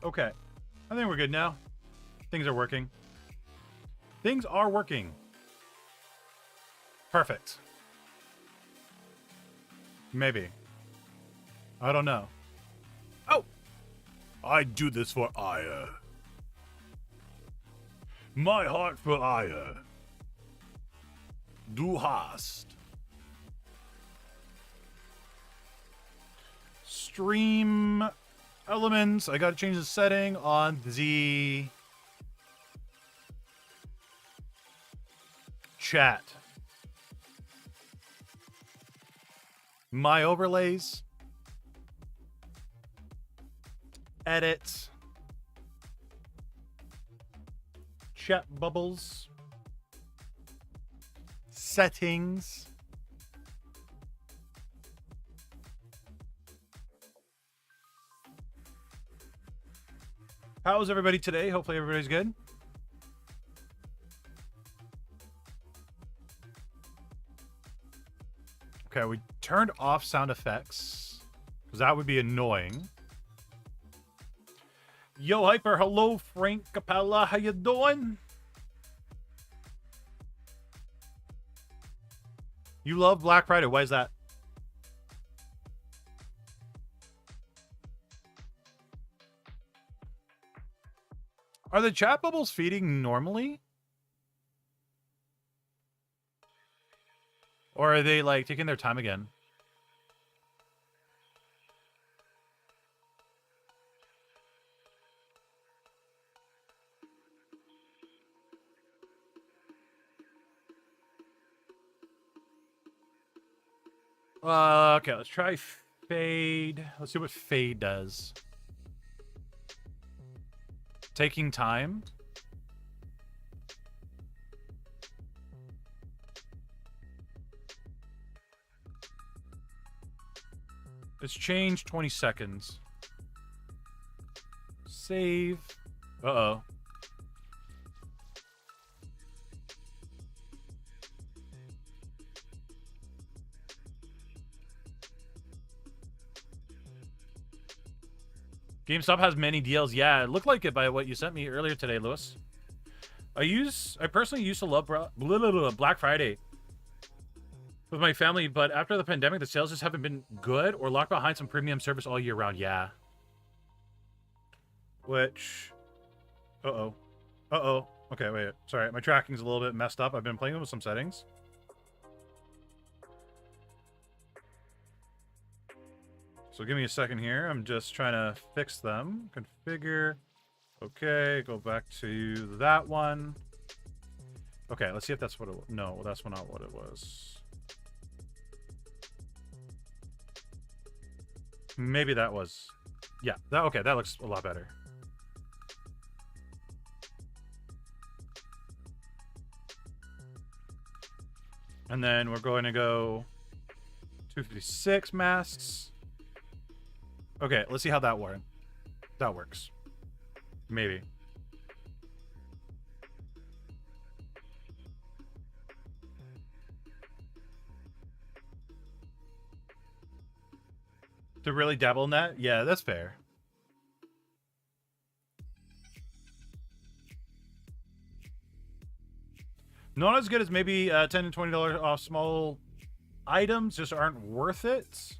Okay. I think we're good now. Things are working. Things are working. Perfect. Maybe. I don't know. Oh! I do this for ire. My heart for ire. Du hast. Stream elements. I gotta change the setting on the chat. My overlays. Edit. Chat bubbles. Settings. How's everybody today? Hopefully everybody's good. Okay, we turned off sound effects because that would be annoying. Yo, Hyper, hello, Frank Capella, how you doing? You love Black Friday, why is that? Are the chat bubbles feeding normally? Or are they, like, taking their time again? Okay, let's try fade. Let's see what fade does. Taking time. It's changed 20 seconds. Save. Uh-oh. GameStop has many deals. Yeah, it looked like it by what you sent me earlier today, Lewis. I personally used to love Black Friday with my family, but after the pandemic, the sales just haven't been good or locked behind some premium service all year round. Yeah. Which... Uh-oh. Uh-oh. Okay, wait. Sorry, my tracking's a little bit messed up. I've been playing with some settings. So give me a second here. I'm just trying to fix them. Configure. Okay, go back to that one. Okay, let's see if that's what it was. No, that's not what it was. Maybe that was... Yeah, okay, that looks a lot better. And then we're going to go 256 masks. Okay, let's see how that works. Maybe. To really dabble in that? Yeah, that's fair. Not as good as maybe $10 to $20 off small items, just aren't worth it.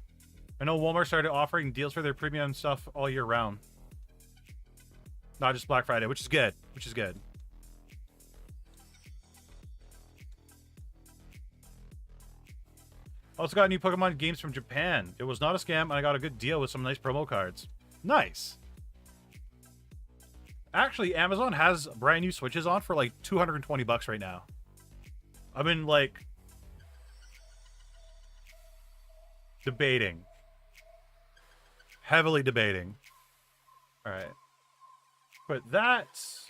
I know Walmart started offering deals for their premium stuff all year round. Not just Black Friday, which is good. Also got new Pokemon games from Japan. It was not a scam, and I got a good deal with some nice promo cards. Nice. Actually, Amazon has brand new Switches on for like $220 right now. I've been like debating. Heavily debating. Alright. But that's...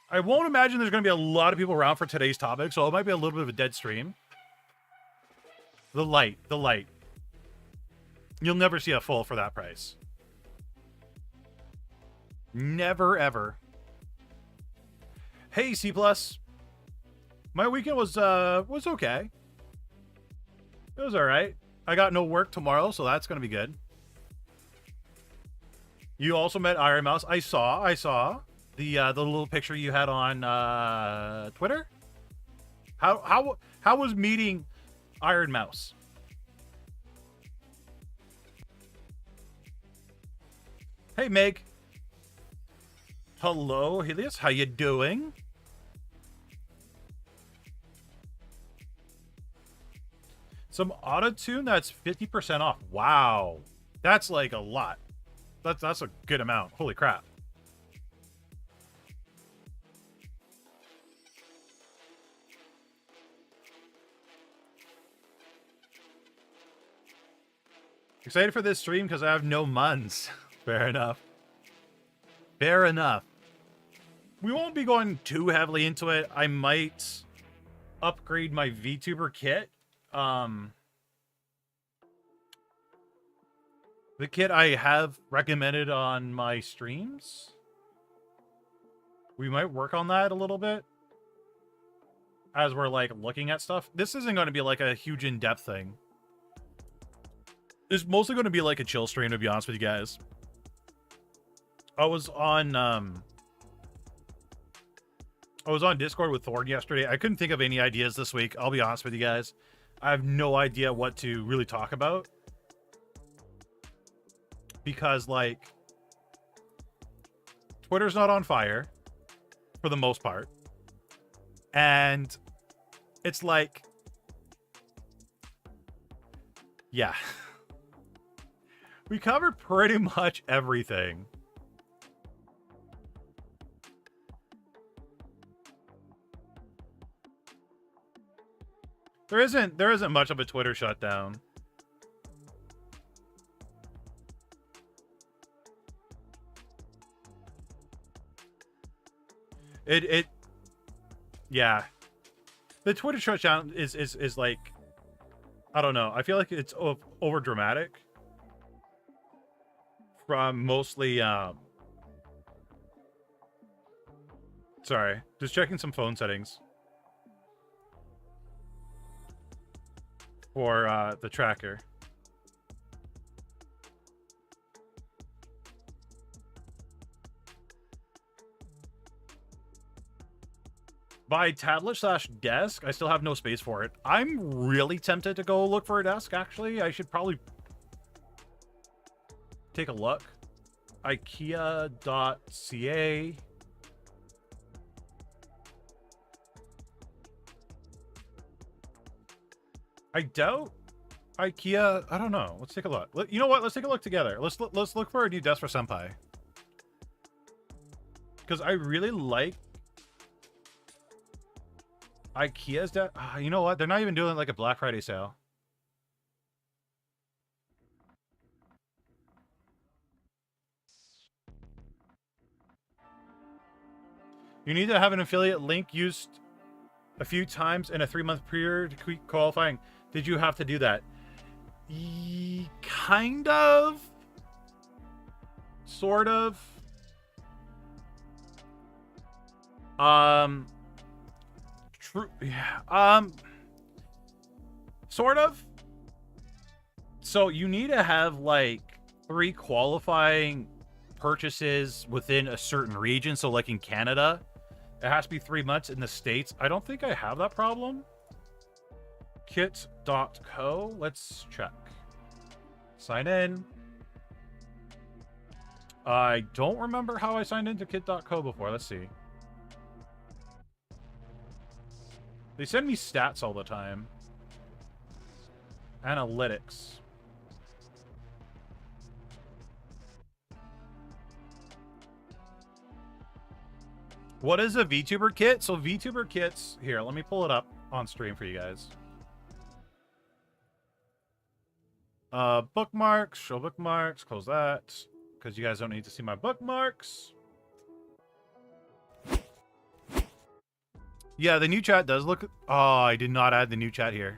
I won't imagine there's going to be a lot of people around for today's topic, so it might be a little bit of a dead stream. The light. You'll never see a full for that price. Never, ever. Hey, C+. My weekend was okay. It was alright. I got no work tomorrow, so that's going to be good. You also met Iron Mouse. I saw the little picture you had on Twitter. How was meeting Iron Mouse? Hey Meg. Hello, Helios. How you doing? Some auto-tune that's 50% off. Wow. That's like a lot. That's a good amount. Holy crap. Excited for this stream because I have no muns. Fair enough. Fair enough. We won't be going too heavily into it. I might upgrade my VTuber kit. The kit I have recommended on my streams. We might work on that a little bit as we're like looking at stuff. This isn't going to be like a huge in-depth thing. It's mostly going to be like a chill stream, to be honest with you guys. I was on Discord with Thorn yesterday. I couldn't think of any ideas this week. I'll be honest with you guys. I have no idea what to really talk about. Because, like, Twitter's not on fire for the most part. And it's like, yeah. We covered pretty much everything. There isn't much of a Twitter shutdown. Yeah. The Twitter shutdown is like, I don't know. I feel like it's over dramatic. From mostly, sorry, just checking some phone settings for the tracker. Buy tablet/desk. I still have no space for it. I'm really tempted to go look for a desk, actually. I should probably take a look. IKEA.ca. I doubt IKEA. I don't know. Let's take a look. You know what? Let's take a look together. Let's look for a new desk for Senpai. Because I really like IKEA's desk. You know what? They're not even doing like a Black Friday sale. You need to have an affiliate link used a few times in a 3-month period to keep qualifying. Did you have to do that? Kind of. Sort of. True. Yeah. Sort of. So you need to have like 3 qualifying purchases within a certain region. So like in Canada, it has to be 3 months. In the States, I don't think I have that problem. Kit.co. Let's check. Sign in. I don't remember how I signed into kit.co before. Let's see. They send me stats all the time. Analytics. What is a VTuber kit? So VTuber kits, here, let me pull it up on stream for you guys. Bookmarks, show bookmarks, close that, because you guys don't need to see my bookmarks. Yeah, the new chat does look... Oh, I did not add the new chat here.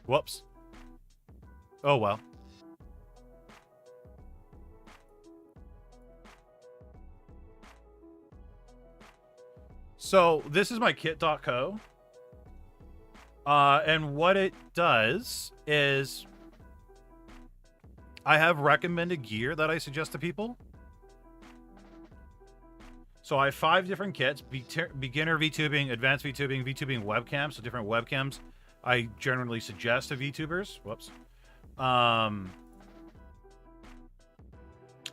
Whoops. Oh, well. So, this is my kit.co. And what it does is I have recommended gear that I suggest to people. So I have 5 different kits: beginner VTubing, advanced VTubing, VTubing webcams. So different webcams I generally suggest to VTubers. Whoops.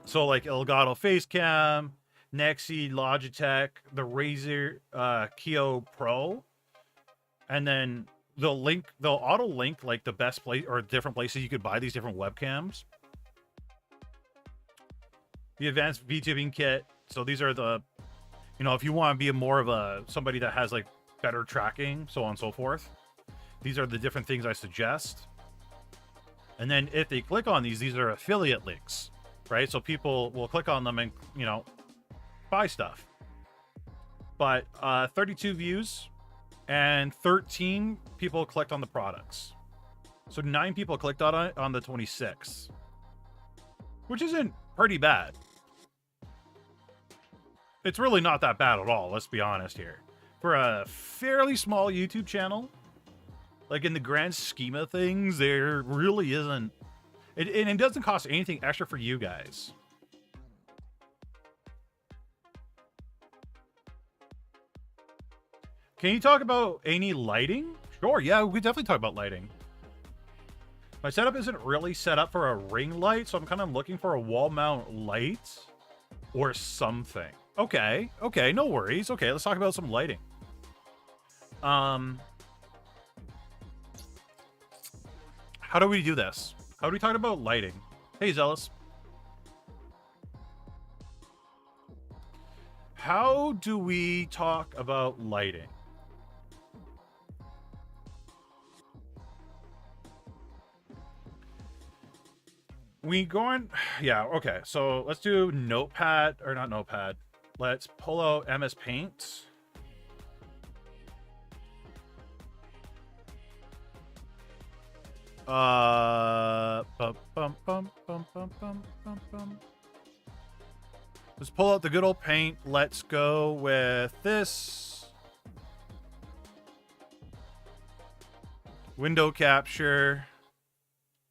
So like Elgato Facecam, Nexi, Logitech, the Razer Keo Pro, and then they'll auto link like the best place or different places you could buy these different webcams. The advanced VTubing kit. So these are the, you know, if you want to be more of somebody that has like better tracking, so on and so forth. These are the different things I suggest. And then if they click on these are affiliate links, right? So people will click on them and, you know, buy stuff. But 32 views and 13 people clicked on the products. So 9 people clicked on it on the 26th, which isn't pretty bad. It's really not that bad at all, let's be honest here. For a fairly small YouTube channel, like in the grand scheme of things, there really isn't. And it doesn't cost anything extra for you guys. Can you talk about any lighting? Sure, yeah, we could definitely talk about lighting. My setup isn't really set up for a ring light, so I'm kind of looking for a wall mount light or something. Okay, no worries. Okay, let's talk about some lighting. How do we do this? How do we talk about lighting? Hey, Zealous. How do we talk about lighting? We going... Yeah, okay. So let's do Notepad, or not Notepad. Let's pull out MS Paint. Let's pull out the good old paint. Let's go with this. Window capture.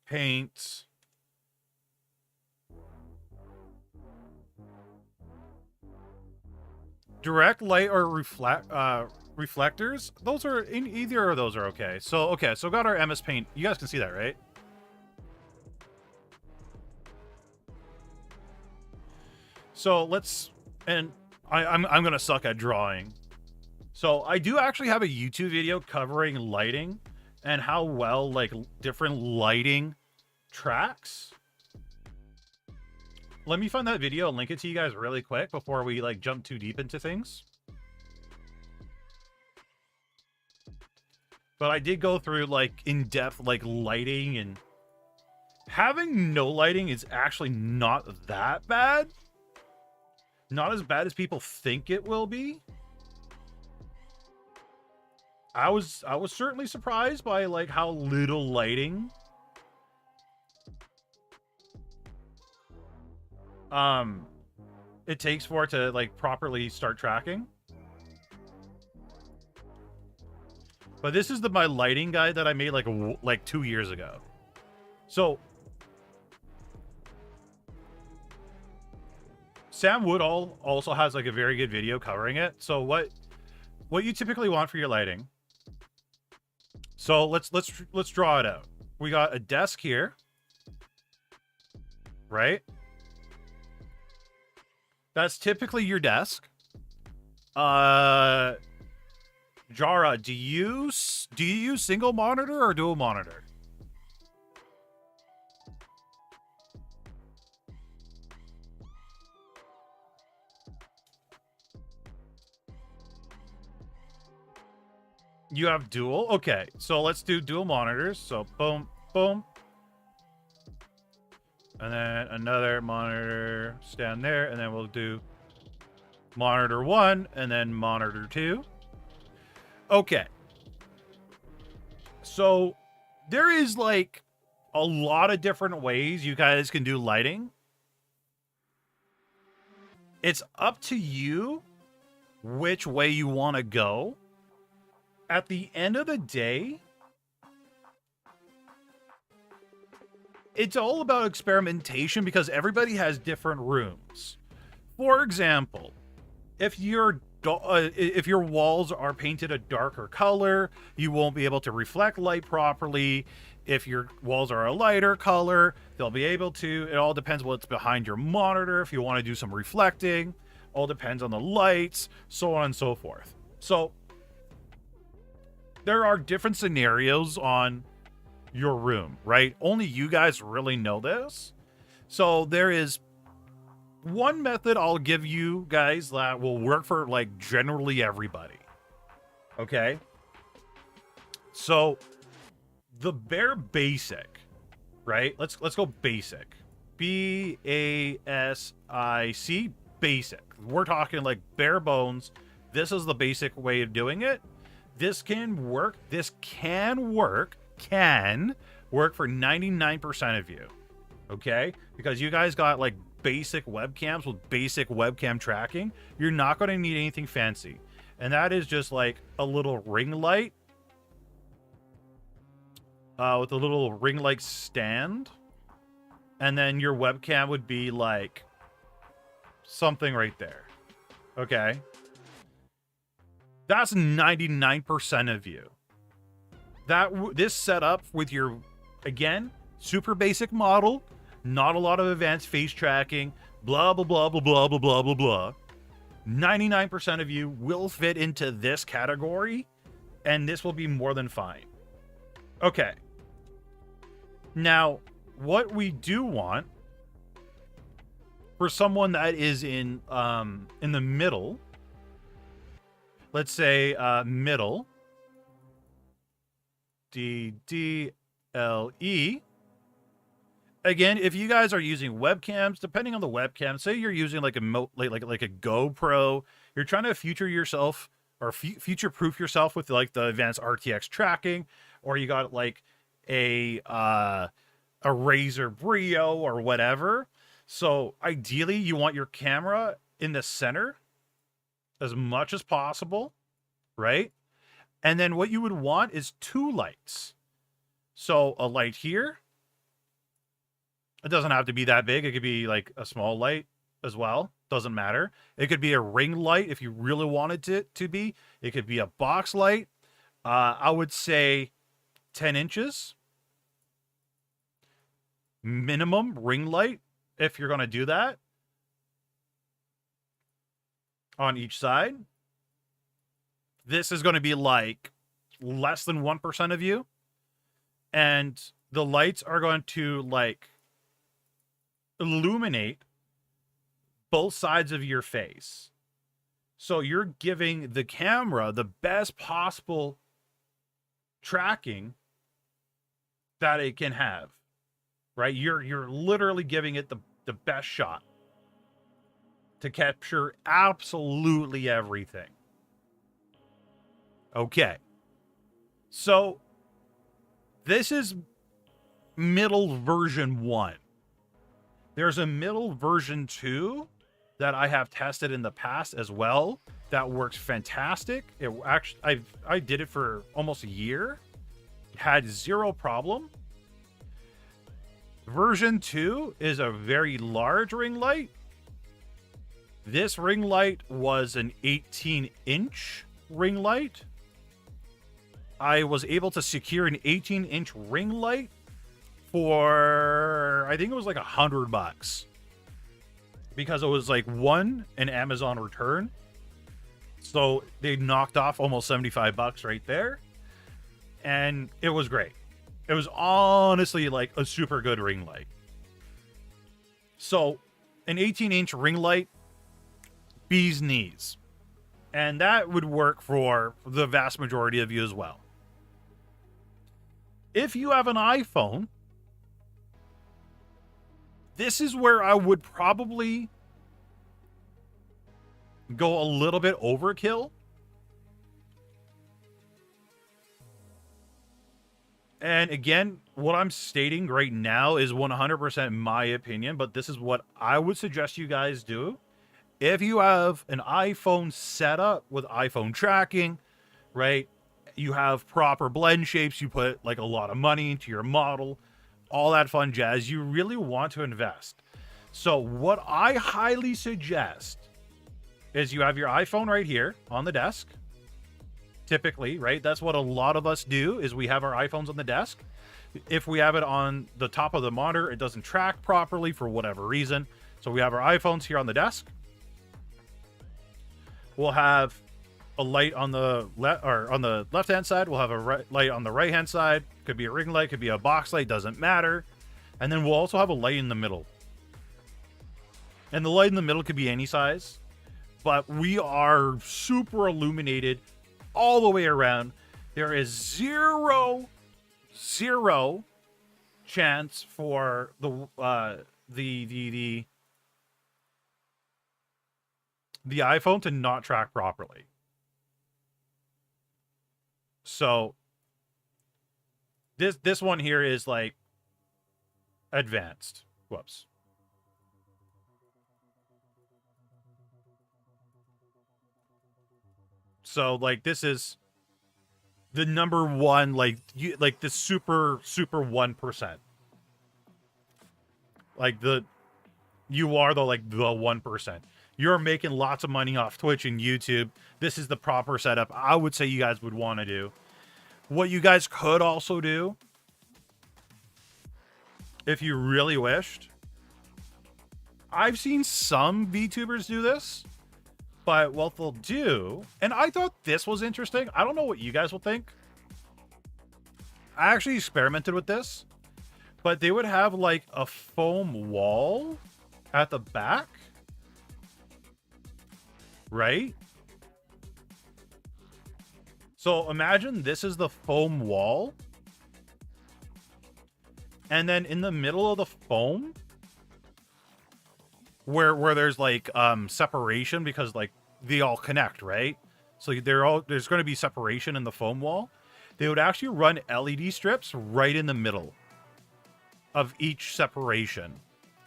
Paint. Direct light or reflectors, those are in either of those are okay. So got our MS Paint. You guys can see that, right? So let's, and I'm gonna suck at drawing. So I do actually have a YouTube video covering lighting and how well like different lighting tracks. Let me find that video and link it to you guys really quick before we like jump too deep into things. But I did go through like in-depth like lighting, and having no lighting is actually not that bad. Not as bad as people think it will be. I was certainly surprised by like how little lighting it takes for it to like properly start tracking. But this is my lighting guide that I made like 2 years ago. So Sam Wood also has like a very good video covering it. So what you typically want for your lighting. So let's draw it out. We got a desk here, right? That's typically your desk. Jara, do you use single monitor or dual monitor? You have dual? Okay, so let's do dual monitors. So boom, boom. And then another monitor stand there, and then we'll do monitor 1 and then monitor 2. Okay. So there is like a lot of different ways you guys can do lighting. It's up to you which way you want to go. At the end of the day, it's all about experimentation because everybody has different rooms. For example, if your walls are painted a darker color, you won't be able to reflect light properly. If your walls are a lighter color, they'll be able to. It all depends what's behind your monitor. If you want to do some reflecting, all depends on the lights, so on and so forth. So there are different scenarios on your room, right? Only you guys really know this. So there is one method I'll give you guys that will work for like generally everybody. Okay? So the bare basic, right? Let's go basic. BASIC, basic. We're talking like bare bones. This is the basic way of doing it. This can work. This can work for 99% of you. Okay? Because you guys got like basic webcams with basic webcam tracking. You're not going to need anything fancy. And that is just like a little ring light with a little ring light stand. And then your webcam would be like something right there. Okay? That's 99% of you. This setup with your, again, super basic model, not a lot of advanced face tracking, blah, blah, blah, blah, blah, blah, blah, blah, blah. 99% of you will fit into this category, and this will be more than fine. Okay. Now, what we do want for someone that is in the middle, let's say middle, DDLE. Again, if you guys are using webcams, depending on the webcam, say you're using like a GoPro, you're trying to future yourself or future-proof yourself with like the advanced RTX tracking, or you got like a Razer Brio or whatever. So ideally, you want your camera in the center as much as possible, right? And then what you would want is two lights. So a light here. It doesn't have to be that big. It could be like a small light as well. Doesn't matter. It could be a ring light if you really wanted it to be. It could be a box light. I would say 10 inches. Minimum ring light if you're going to do that. On each side. This is going to be like less than 1% of you. And the lights are going to like illuminate both sides of your face. So you're giving the camera the best possible tracking that it can have, right? You're literally giving it the best shot to capture absolutely everything. Okay. So this is middle version 1. There's a middle version 2 that I have tested in the past as well that works fantastic. It actually I did it for almost a year. Had zero problem. Version 2 is a very large ring light. This ring light was an 18-inch ring light. I was able to secure an 18-inch ring light for, I think it was like $100 because it was like an Amazon return. So they knocked off almost $75 right there. And it was great. It was honestly like a super good ring light. So an 18-inch ring light, bee's knees. And that would work for the vast majority of you as well. If you have an iPhone, this is where I would probably go a little bit overkill. And again, what I'm stating right now is 100% my opinion, but this is what I would suggest you guys do. If you have an iPhone setup with iPhone tracking, right? You have proper blend shapes, you put like a lot of money into your model. all that fun jazz, you really want to invest. So what I highly suggest is you have your iPhone right here on the desk. Typically, right? That's what a lot of us do, is we have our iPhones on the desk. If we have it on the top of the monitor, it doesn't track properly for whatever reason. So we have our iPhones here on the desk. We'll have a light on the left-hand side. We'll have a light on the right-hand side. Could be a ring light, could be a box light, doesn't matter. And then we'll also have a light in the middle. And the light in the middle could be any size, but we are super illuminated all the way around. There is zero chance for the iPhone to not track properly. So this one here is like advanced. Whoops. So like this is the number one, like the super 1%. Like you are the 1%. You're making lots of money off Twitch and YouTube. This is the proper setup I would say you guys would want to do. What you guys could also do, if you really wished, I've seen some VTubers do this, but what they'll do, and I thought this was interesting. I don't know what you guys will think. I actually experimented with this, but they would have like a foam wall at the back, right? So imagine this is the foam wall, and then in the middle of the foam, where there's like separation, because like they all connect, right? So there's going to be separation in the foam wall. They would actually run LED strips right in the middle of each separation.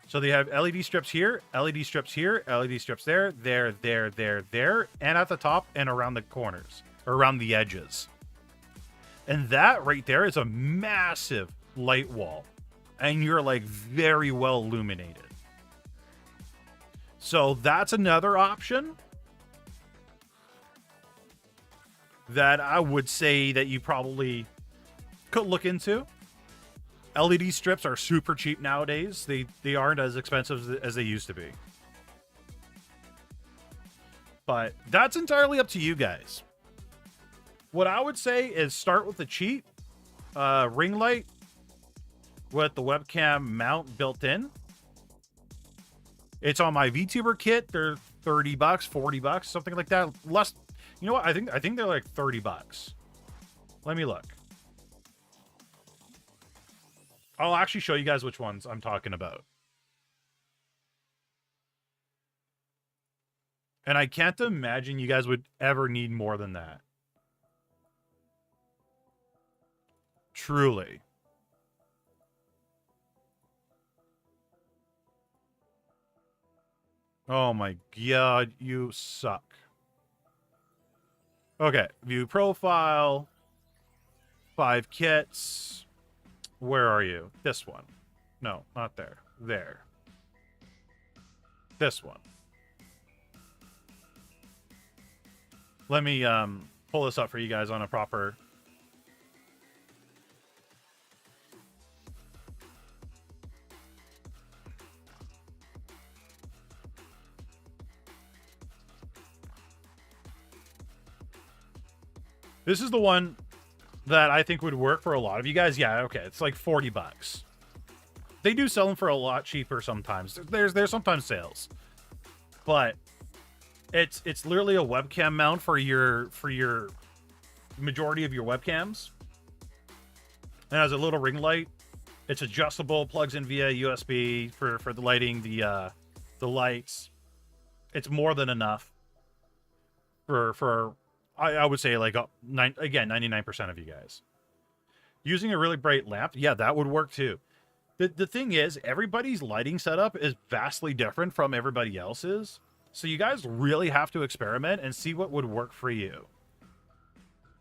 So they have LED strips here, LED strips here, LED strips there, and at the top and around the corners, or around the edges. And that right there is a massive light wall, and you're like very well illuminated. So that's another option that I would say that you probably could look into. LED strips are super cheap nowadays. They aren't as expensive as they used to be. But that's entirely up to you guys. What I would say is start with the cheap ring light with the webcam mount built in. It's on my VTuber kit. They're $30, $40, something like that. Less, you know what? I think they're like $30. Let me look. I'll actually show you guys which ones I'm talking about. And I can't imagine you guys would ever need more than that. Truly. Oh my god, you suck. Okay, view profile. 5 kits. Where are you? This one. No, not there. There. This one. Let me pull this up for you guys on a proper... This is the one that I think would work for a lot of you guys. Yeah, okay, it's like $40. They do sell them for a lot cheaper sometimes. There's sometimes sales, but it's literally a webcam mount for your majority of your webcams. It has a little ring light. It's adjustable, plugs in via USB for the lighting, the lights. It's more than enough for I would say like again 99% of you guys. Using a really bright lamp, yeah, that would work too. The thing is, everybody's lighting setup is vastly different from everybody else's. So you guys really have to experiment and see what would work for you.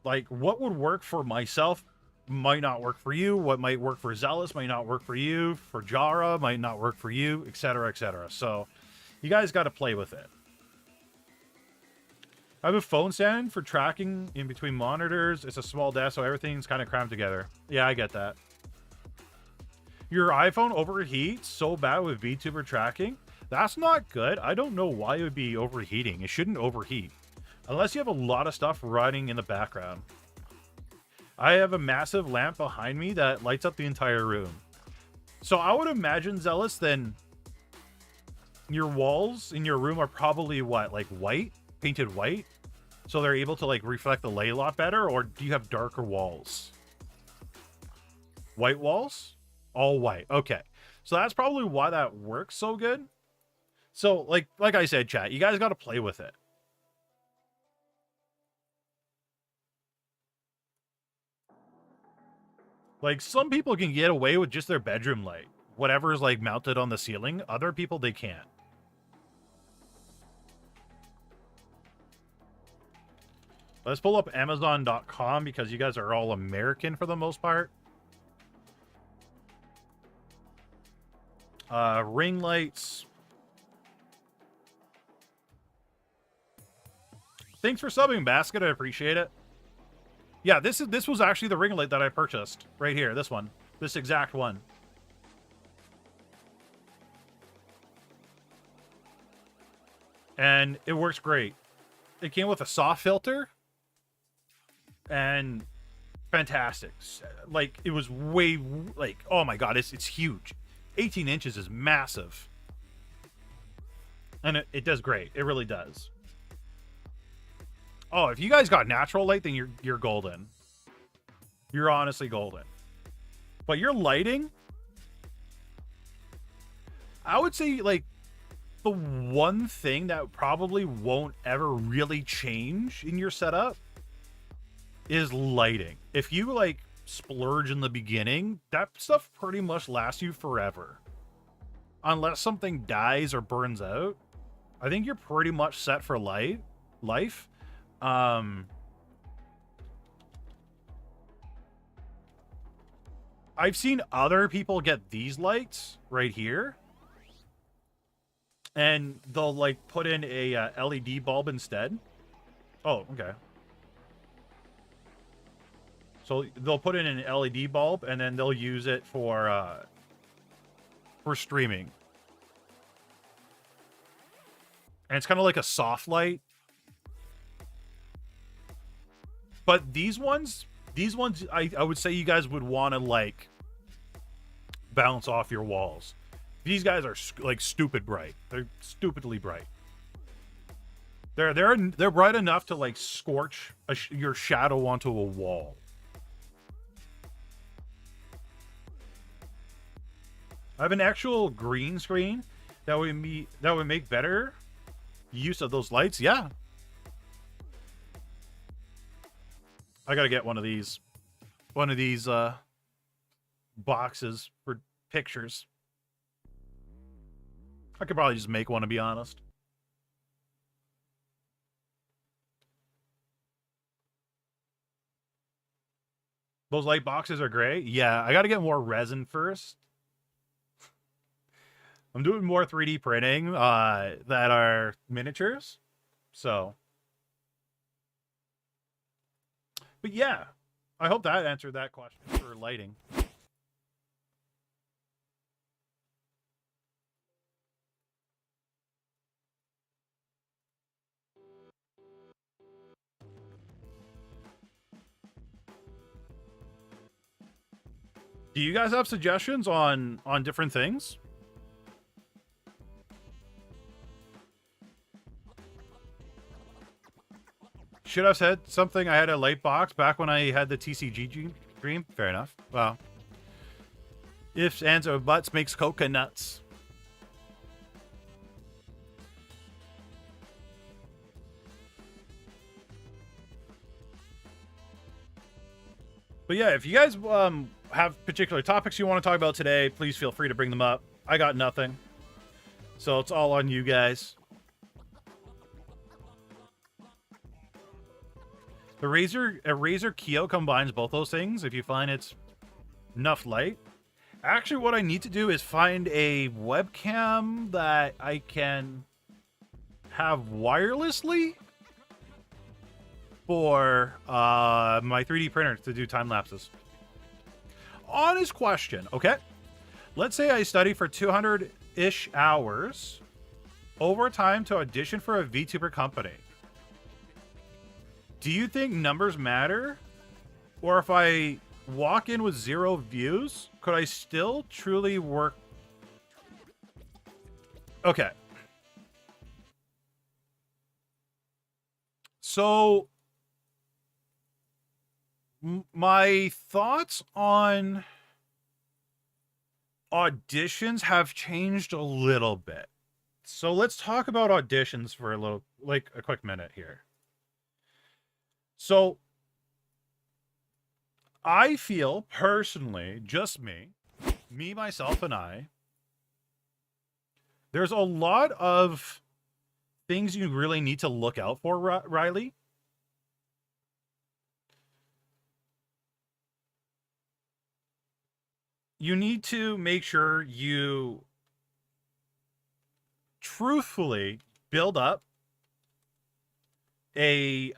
Like, what would work for myself might not work for you. What might work for Zealous might not work for you. For Jara might not work for you, etc., etc. So you guys got to play with it. I have a phone stand for tracking in between monitors. It's a small desk, so everything's kind of crammed together. Yeah, I get that. Your iPhone overheats so bad with VTuber tracking? That's not good. I don't know why it would be overheating. It shouldn't overheat. Unless you have a lot of stuff running in the background. I have a massive lamp behind me that lights up the entire room. So I would imagine, Zealous, then your walls in your room are probably what, like white? Painted white? So they're able to like reflect the light a lot better? Or do you have darker walls? White walls? All white. Okay. So that's probably why that works so good. So like I said, chat, you guys got to play with it. Like, some people can get away with just their bedroom light. Whatever's, like, mounted on the ceiling. Other people, they can't. Let's pull up Amazon.com because you guys are all American for the most part. Ring lights. Thanks for subbing, Basket. I appreciate it. Yeah, this was actually the ring light that I purchased. Right here, this one. This exact one. And it works great. It came with a soft filter. And fantastic. Like, it was way, like, oh my god, it's huge. 18 inches is massive. And it does great. It really does. Oh, if you guys got natural light, then you're golden. You're honestly golden. But your lighting, I would say, like, the one thing that probably won't ever really change in your setup is lighting. If you, like, splurge in the beginning, that stuff pretty much lasts you forever. Unless something dies or burns out, I think you're pretty much set for life. I've seen other people get these lights right here, and they'll like put in a LED bulb instead. Oh, okay. So they'll put in an LED bulb, and then they'll use it for streaming. And it's kind of like a soft light. But these ones, I would say you guys would want to, like, bounce off your walls. These guys are, like, stupid bright. They're stupidly bright. They're bright enough to, like, scorch your shadow onto a wall. I have an actual green screen that would make better use of those lights. Yeah. I gotta get one of these boxes for pictures. I could probably just make one, to be honest. Those light boxes are great. Yeah, I gotta get more resin first. I'm doing more 3D printing that are miniatures. So, but yeah, I hope that answered that question for lighting. Do you guys have suggestions on different things? Should have said something. I had a light box back when I had the TCG dream. Fair enough. Well, ifs, ands, or buts makes coconuts. But yeah, if you guys have particular topics you want to talk about today, please feel free to bring them up. I got nothing. So it's all on you guys. A Razer Kyo combines both those things if you find it's enough light. Actually, what I need to do is find a webcam that I can have wirelessly for my 3D printer to do time lapses. Honest question, okay? Let's say I study for 200-ish hours over time to audition for a VTuber company. Do you think numbers matter? Or if I walk in with 0 views, could I still truly work? Okay. So my thoughts on auditions have changed a little bit. So let's talk about auditions for a quick minute here. So I feel personally, just me, myself, and I, there's a lot of things you really need to look out for, Riley. You need to make sure you truthfully build up a,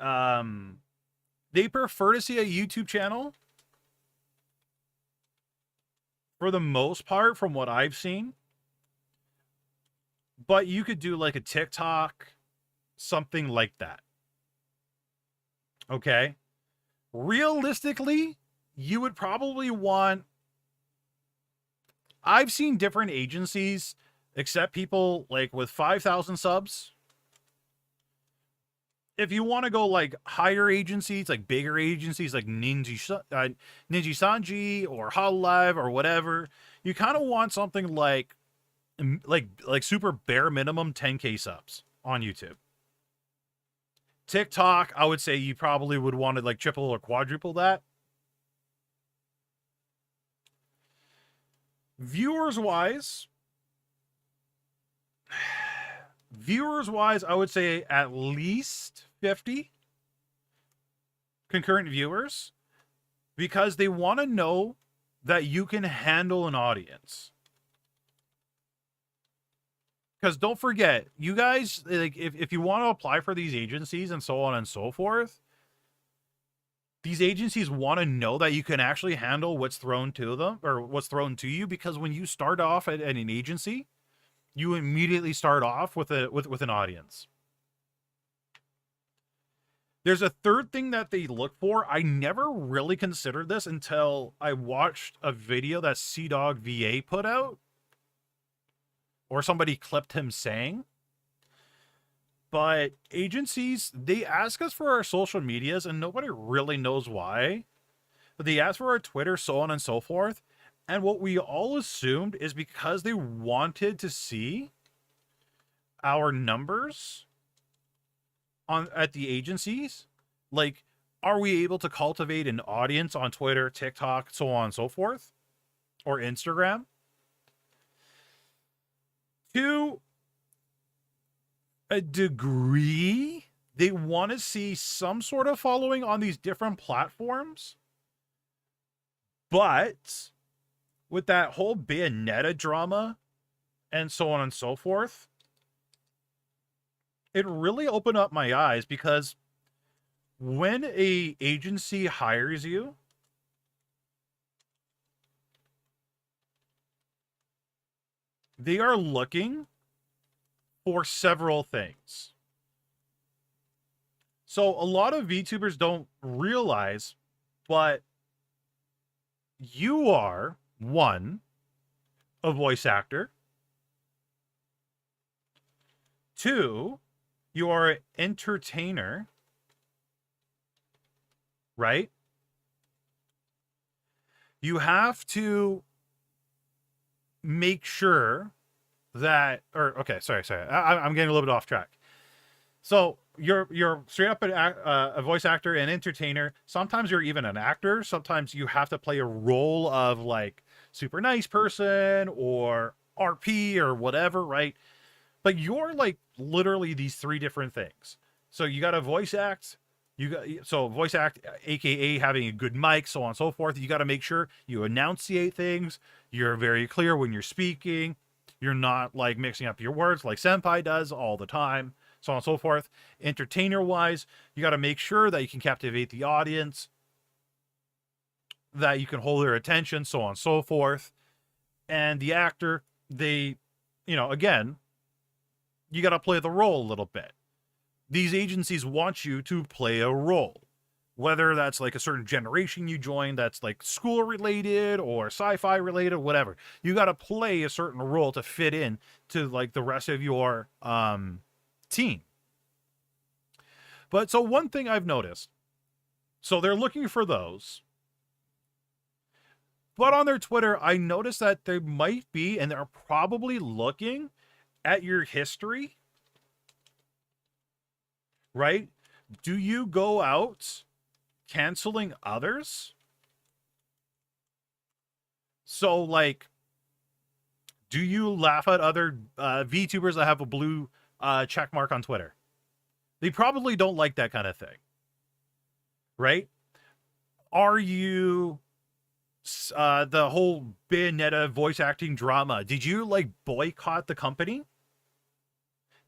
they prefer to see a YouTube channel for the most part from what I've seen. But you could do like a TikTok, something like that. Okay. Realistically, you would probably want, I've seen different agencies accept people like with 5,000 subs. If you want to go like higher agencies, like bigger agencies like Ninja Sanji or Hololive or whatever, you kind of want something like super bare minimum 10K subs on YouTube. TikTok, I would say you probably would want to like triple or quadruple that. Viewers wise, I would say at least 50 concurrent viewers, because they want to know that you can handle an audience. Because don't forget, you guys, like, if you want to apply for these agencies and so on and so forth, these agencies want to know that you can actually handle what's thrown to them or what's thrown to you. Because when you start off at an agency, you immediately start off with an audience. There's a third thing that they look for. I never really considered this until I watched a video that CDog VA put out, or somebody clipped him saying. But agencies, they ask us for our social medias, and nobody really knows why. But they ask for our Twitter, so on and so forth. And what we all assumed is because they wanted to see our numbers at the agencies. Like, are we able to cultivate an audience on Twitter, TikTok, so on and so forth? Or Instagram? To a degree, they want to see some sort of following on these different platforms. But with that whole Bayonetta drama and so on and so forth, it really opened up my eyes, because when a agency hires you, they are looking for several things. So a lot of VTubers don't realize, but you are, one, a voice actor. 2, you are an entertainer, right? You have to make sure that, sorry. I'm getting a little bit off track. So you're straight up a voice actor and entertainer. Sometimes you're even an actor. Sometimes you have to play a role of like super nice person or RP or whatever, right? But you're like literally these 3 different things. So you got to voice act, You got, so voice act, aka having a good mic, so on and so forth. You got to make sure you enunciate things. You're very clear when you're speaking. You're not like mixing up your words like Senpai does all the time, so on and so forth. Entertainer wise, you got to make sure that you can captivate the audience, that you can hold their attention, so on and so forth. And the actor, they, again, you got to play the role a little bit. These agencies want you to play a role, whether that's like a certain generation you join that's like school related or sci-fi related, whatever. You got to play a certain role to fit in to like the rest of your team. But so one thing I've noticed, so they're looking for those, but on their Twitter, I noticed that they might be, and they're probably looking at your history. Right? Do you go out canceling others? So, like, do you laugh at other VTubers that have a blue check mark on Twitter? They probably don't like that kind of thing. Right? Are you the whole Bayonetta voice acting drama? Did you like boycott the company?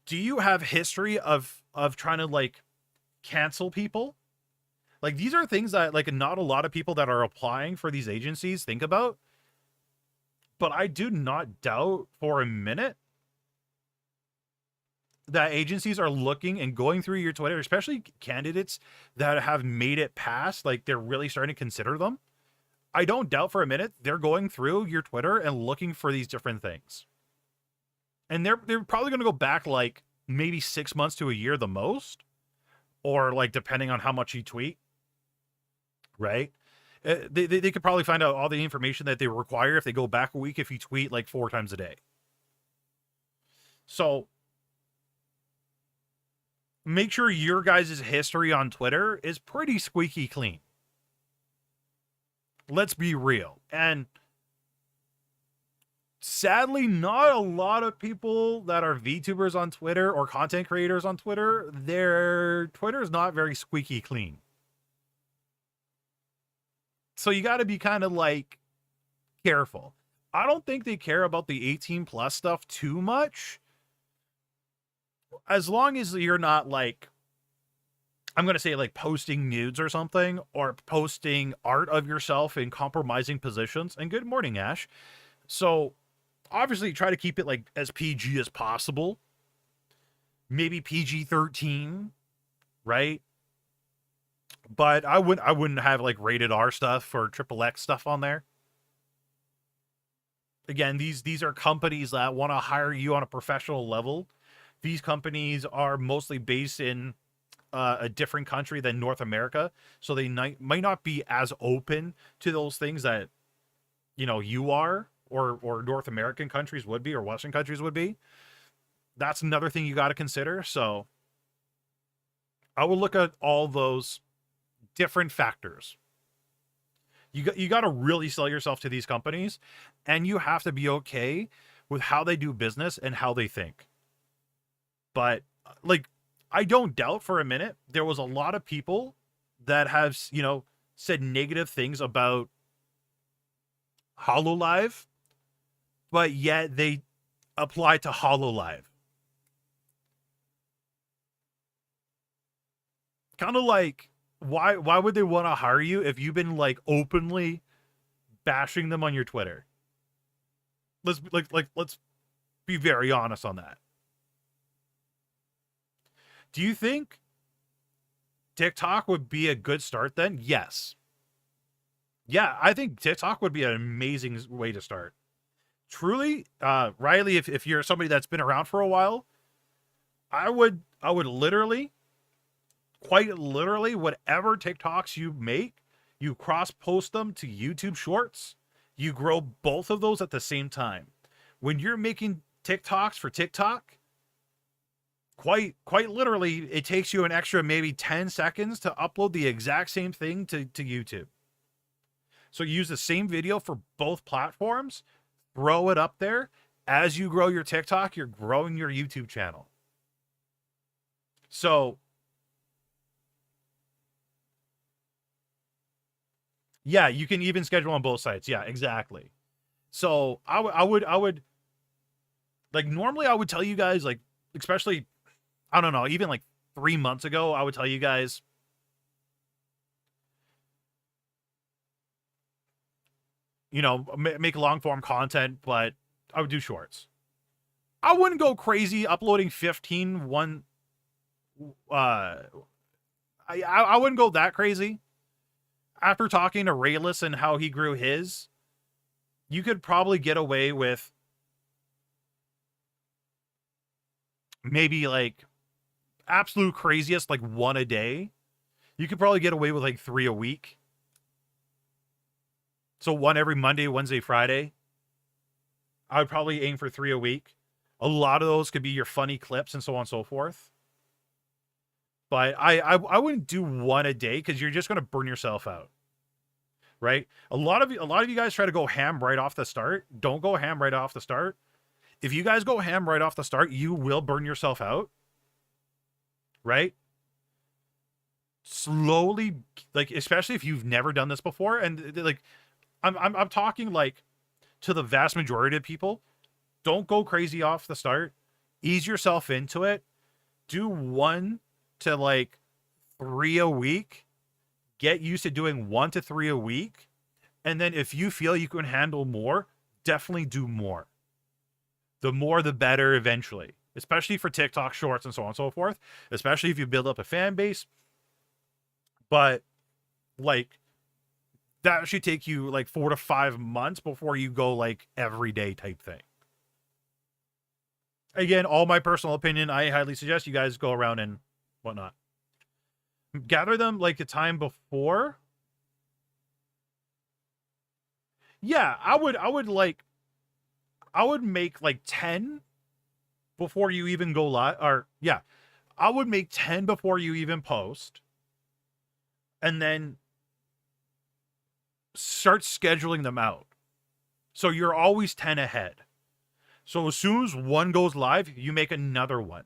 Do you have history of trying to like cancel people? Like, these are things that like not a lot of people that are applying for these agencies think about. But I do not doubt for a minute that agencies are looking and going through your Twitter, especially candidates that have made it past, like they're really starting to consider them. I don't doubt for a minute they're going through your Twitter and looking for these different things. And they're probably going to go back like maybe 6 months to a year the most, or like depending on how much you tweet, right? They could probably find out all the information that they require if they go back a week if you tweet like 4 times a day. So make sure your guys' history on Twitter is pretty squeaky clean. Let's be real. And sadly, not a lot of people that are VTubers on Twitter or content creators on Twitter, their Twitter is not very squeaky clean. So you got to be kind of like careful. I don't think they care about the 18 plus stuff too much. As long as you're not like, I'm going to say like posting nudes or something, or posting art of yourself in compromising positions. And good morning, Ash. So obviously try to keep it like as PG as possible. Maybe PG-13, right? But I wouldn't have like rated R stuff or XXX stuff on there. Again, these are companies that want to hire you on a professional level. These companies are mostly based in a different country than North America, so they might not be as open to those things that you are, or North American countries would be, or Western countries would be. That's another thing you got to consider. So I will look at all those different factors. You got to really sell yourself to these companies, and you have to be okay with how they do business and how they think. But like, I don't doubt for a minute there was a lot of people that have, said negative things about HoloLive, but yet they apply to HoloLive. Kind of like, why would they want to hire you if you've been like openly bashing them on your Twitter? Let's be very honest on that. Do you think TikTok would be a good start then? Yes. Yeah, I think TikTok would be an amazing way to start. Truly, Riley, if you're somebody that's been around for a while, I would literally, quite literally, whatever TikToks you make, you cross-post them to YouTube Shorts. You grow both of those at the same time. When you're making TikToks for TikTok, quite literally, it takes you an extra maybe 10 seconds to upload the exact same thing to YouTube. So you use the same video for both platforms, throw it up there. As you grow your TikTok, you're growing your YouTube channel. So Yeah, you can even schedule on both sides. Yeah, exactly. So I would like normally I would tell you guys like especially I don't know even like 3 months ago I would tell you guys make long form content, but I would do shorts. I wouldn't go crazy uploading 15 one. I wouldn't go that crazy. After talking to Rayless and how he grew his, you could probably get away with maybe like absolute craziest like one a day. You could probably get away with like 3 a week. So one every Monday, Wednesday, Friday. I would probably aim for 3 a week. A lot of those could be your funny clips and so on and so forth. But I wouldn't do one a day because you're just gonna burn yourself out. Right? A lot of you guys try to go ham right off the start. Don't go ham right off the start. If you guys go ham right off the start, you will burn yourself out. Right? Slowly, like especially if you've never done this before, and like I'm talking like to the vast majority of people, don't go crazy off the start. Ease yourself into it. Do 1 to like 3 a week. Get used to doing 1 to 3 a week. And then if you feel you can handle more, definitely do more. The more, the better eventually, especially for TikTok shorts and so on and so forth, especially if you build up a fan base. But like, that should take you like 4 to 5 months before you go like everyday type thing. Again, all my personal opinion, I highly suggest you guys go around and whatnot. Gather them like the time before. Yeah, I would make like 10 before you even go live. Or yeah, I would make 10 before you even post. And then start scheduling them out. So you're always 10 ahead. So as soon as one goes live, you make another one.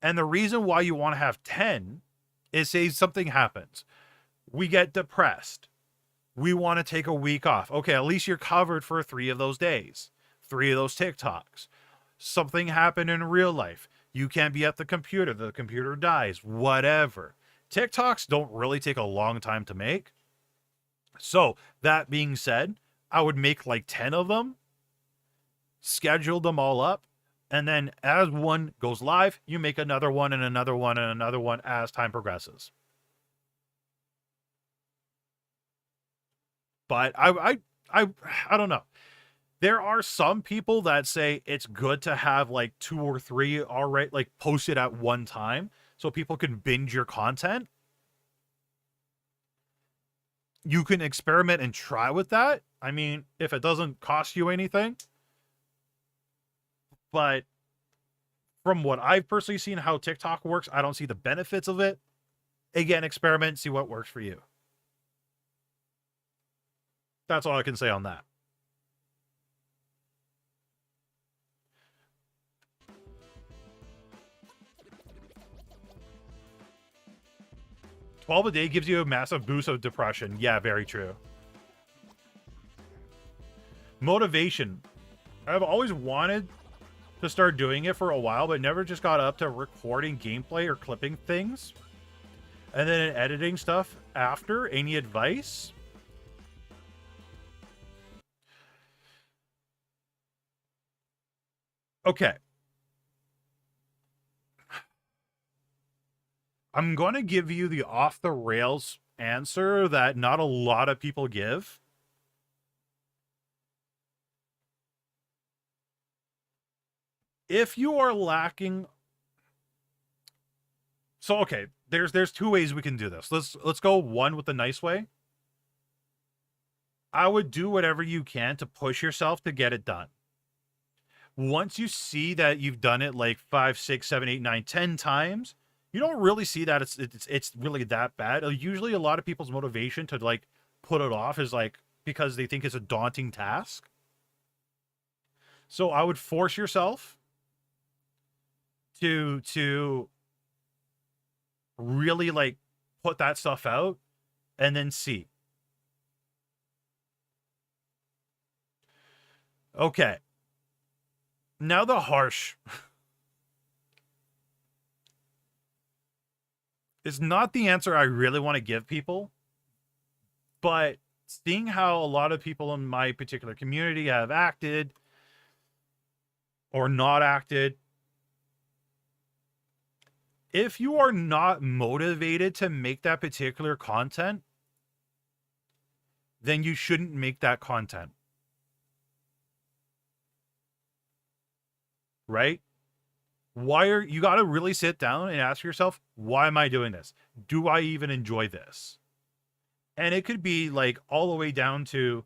And the reason why you want to have 10 is say something happens. We get depressed. We want to take a week off. Okay, at least you're covered for 3 of those days, 3 of those TikToks. Something happened in real life. You can't be at the computer dies, whatever. TikToks don't really take a long time to make. So that being said, I would make like 10 of them, schedule them all up, and then as one goes live, you make another one and another one and another one as time progresses. But I don't know. There are some people that say it's good to have like 2 or 3 already like posted at one time so people can binge your content. You can experiment and try with that. I mean, if it doesn't cost you anything. But from what I've personally seen how TikTok works, I don't see the benefits of it. Again, experiment, see what works for you. That's all I can say on that. $12 a day gives you a massive boost of depression. Yeah, very true. Motivation. I've always wanted to start doing it for a while, but never just got up to recording gameplay or clipping things. And then editing stuff after. Any advice? Okay. I'm going to give you the off the rails answer that not a lot of people give. If you are lacking, so okay, there's 2 ways we can do this. Let's go one with the nice way. I would do whatever you can to push yourself to get it done. Once you see that you've done it like 5, 6, 7, 8, 9, 10 times, you don't really see that it's really that bad. Usually a lot of people's motivation to like put it off is like because they think it's a daunting task. So I would force yourself to really like put that stuff out and then see. Okay. Now the harsh. It's not the answer I really want to give people, but seeing how a lot of people in my particular community have acted or not acted, if you are not motivated to make that particular content, then you shouldn't make that content. Right? You got to really sit down and ask yourself, why am I doing this? Do I even enjoy this? And it could be like all the way down to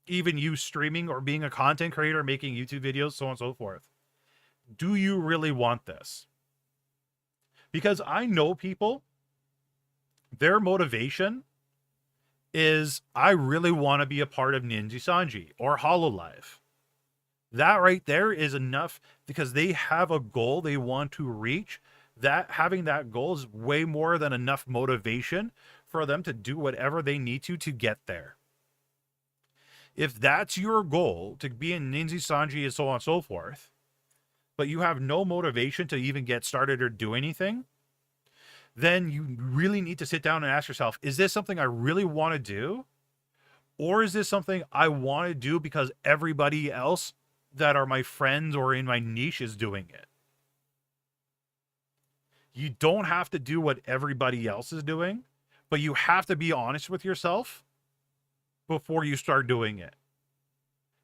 even you streaming or being a content creator, making YouTube videos, so on and so forth. Do you really want this? Because I know people, their motivation is, I really want to be a part of Ninja Sanji or Hololive. That right there is enough, because they have a goal they want to reach. That having that goal is way more than enough motivation for them to do whatever they need to get there. If that's your goal, to be in Ninja Sanji and so on and so forth, but you have no motivation to even get started or do anything, then you really need to sit down and ask yourself, is this something I really want to do? Or is this something I want to do because everybody else that are my friends or in my niche is doing it? You don't have to do what everybody else is doing, but you have to be honest with yourself before you start doing it.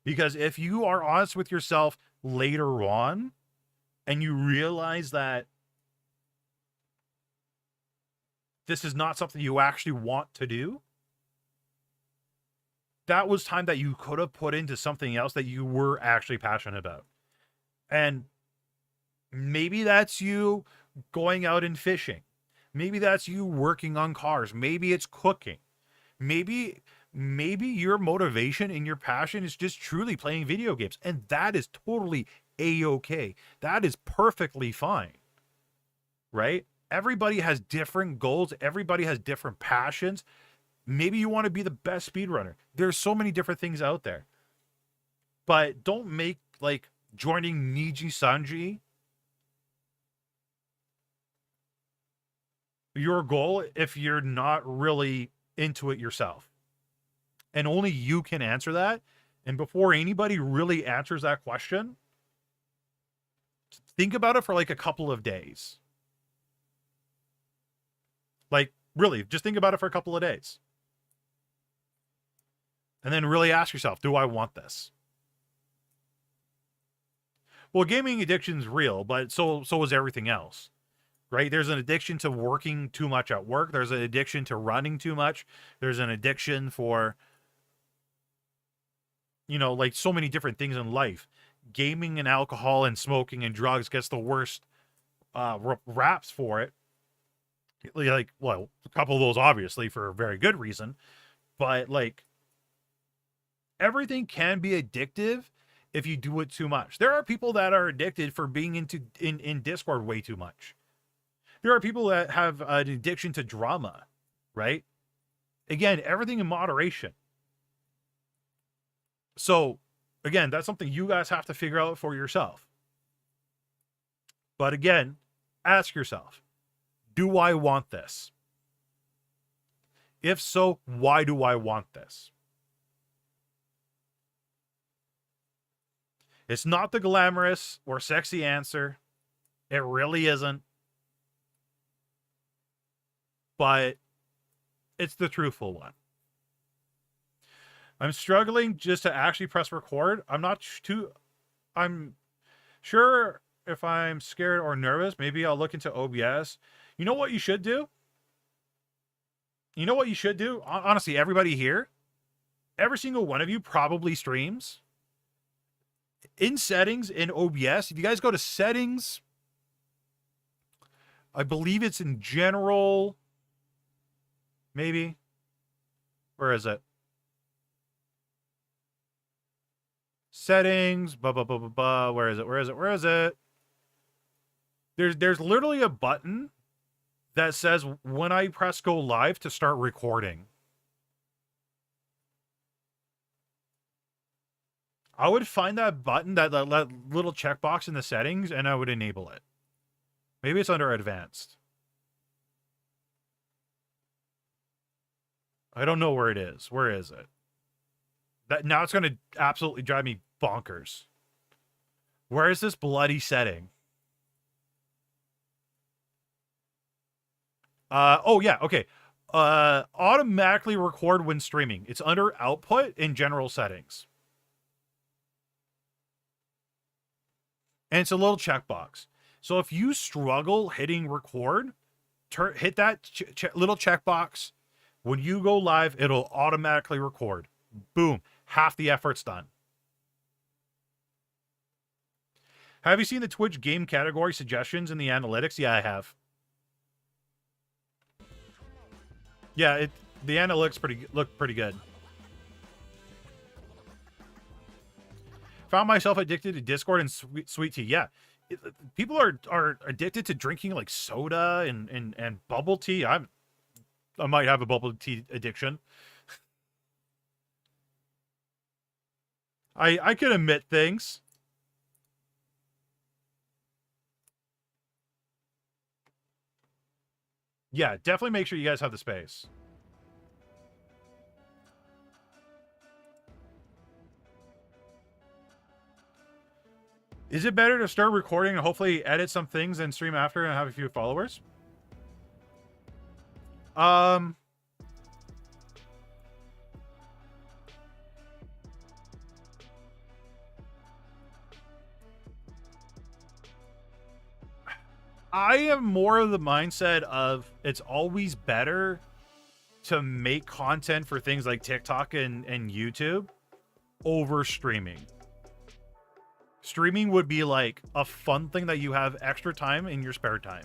Because if you are honest with yourself later on and you realize that this is not something you actually want to do, that was time that you could have put into something else that you were actually passionate about. And maybe that's you going out and fishing. Maybe that's you working on cars. Maybe it's cooking. Maybe your motivation and your passion is just truly playing video games. And that is totally A-okay. That is perfectly fine. Right? Everybody has different goals. Everybody has different passions. Maybe you want to be the best speedrunner. There's so many different things out there. But don't make like joining Niji Sanji your goal if you're not really into it yourself. And only you can answer that. And before anybody really answers that question, think about it for like a couple of days. Like, really, just think about it for a couple of days. And then really ask yourself, do I want this? Well, gaming addiction is real, but so is everything else. Right? There's an addiction to working too much at work. There's an addiction to running too much. There's an addiction for, you know, like so many different things in life. Gaming and alcohol and smoking and drugs gets the worst raps for it. Like, well, a couple of those obviously for a very good reason. But like, everything can be addictive if you do it too much. There are people that are addicted for being in Discord way too much. There are people that have an addiction to drama, right? Again, everything in moderation. So, again, that's something you guys have to figure out for yourself. But again, ask yourself, do I want this? If so, why do I want this? It's not the glamorous or sexy answer. It really isn't. But it's the truthful one. I'm struggling just to actually press record. I'm sure if I'm scared or nervous, maybe I'll look into OBS. You know what you should do? You know what you should do? Honestly, everybody here, every single one of you probably streams. In settings in OBS, if you guys go to settings, I believe it's in general. Maybe. Where is it? Settings. Where is it? There's literally a button that says when I press go live to start recording. I would find that button, that little checkbox in the settings, and I would enable it. Maybe it's under advanced. I don't know where it is. Where is it? Now it's going to absolutely drive me bonkers. Where is this bloody setting? Oh yeah, okay. Automatically record when streaming. It's under output in general settings. And it's a little checkbox. So if you struggle hitting record, hit that little checkbox. When you go live, it'll automatically record. Boom. Half the effort's done. Have you seen the Twitch game category suggestions in the analytics? Yeah, I have. Yeah, the analytics look pretty good. Found myself addicted to Discord and sweet tea. Yeah, people are addicted to drinking like soda and bubble tea. I might have a bubble tea addiction. I can admit things. Yeah, definitely make sure you guys have the space. Is it better to start recording and hopefully edit some things and stream after and have a few followers? I am more of the mindset of it's always better to make content for things like TikTok and YouTube over streaming. Streaming would be like a fun thing that you have extra time in your spare time.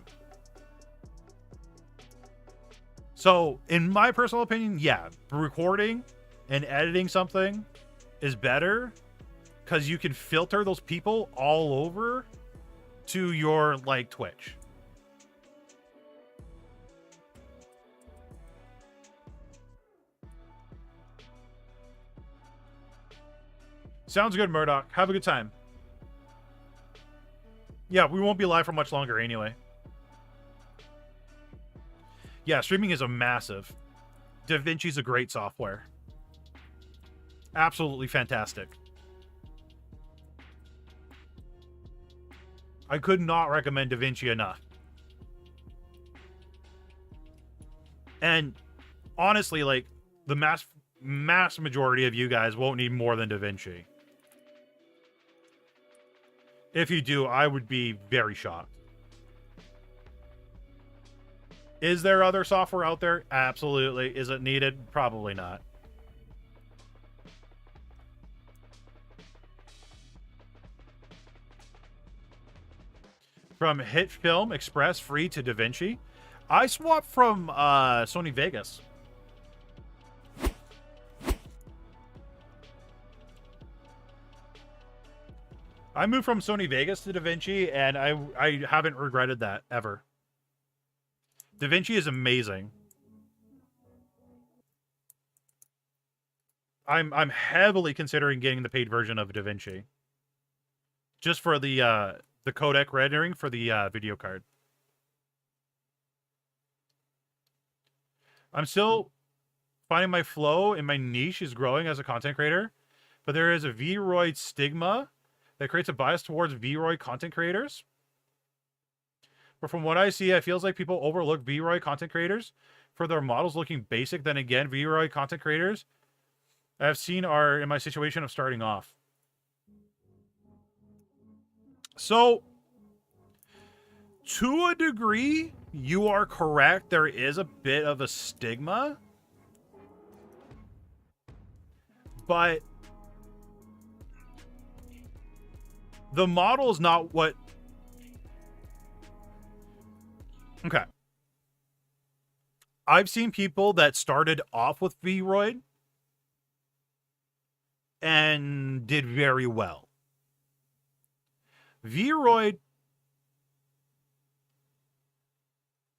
So, in my personal opinion, yeah, recording and editing something is better because you can filter those people all over to your, like, Twitch. Sounds good, Murdoch. Have a good time. Yeah, we won't be live for much longer anyway. Yeah, streaming is a massive. DaVinci's a great software. Absolutely fantastic. I could not recommend DaVinci enough. And honestly, like, the mass majority of you guys won't need more than DaVinci. If you do, I would be very shocked. Is there other software out there? Absolutely. Is it needed? Probably not. From Hit Film Express Free to DaVinci. I swapped from Sony Vegas. I moved from Sony Vegas to DaVinci, and I haven't regretted that ever. DaVinci is amazing. I'm heavily considering getting the paid version of DaVinci, just for the codec rendering for the video card. I'm still finding my flow, and my niche is growing as a content creator, but there is a V-Roid stigma that creates a bias towards V-Roid content creators. But from what I see, it feels like people overlook V-Roid content creators for their models looking basic. Then again, V-Roid content creators I've seen are in my situation of starting off. So, to a degree, you are correct. There is a bit of a stigma. But the model is not what... Okay. I've seen people that started off with V-Roid and did very well. V-Roid,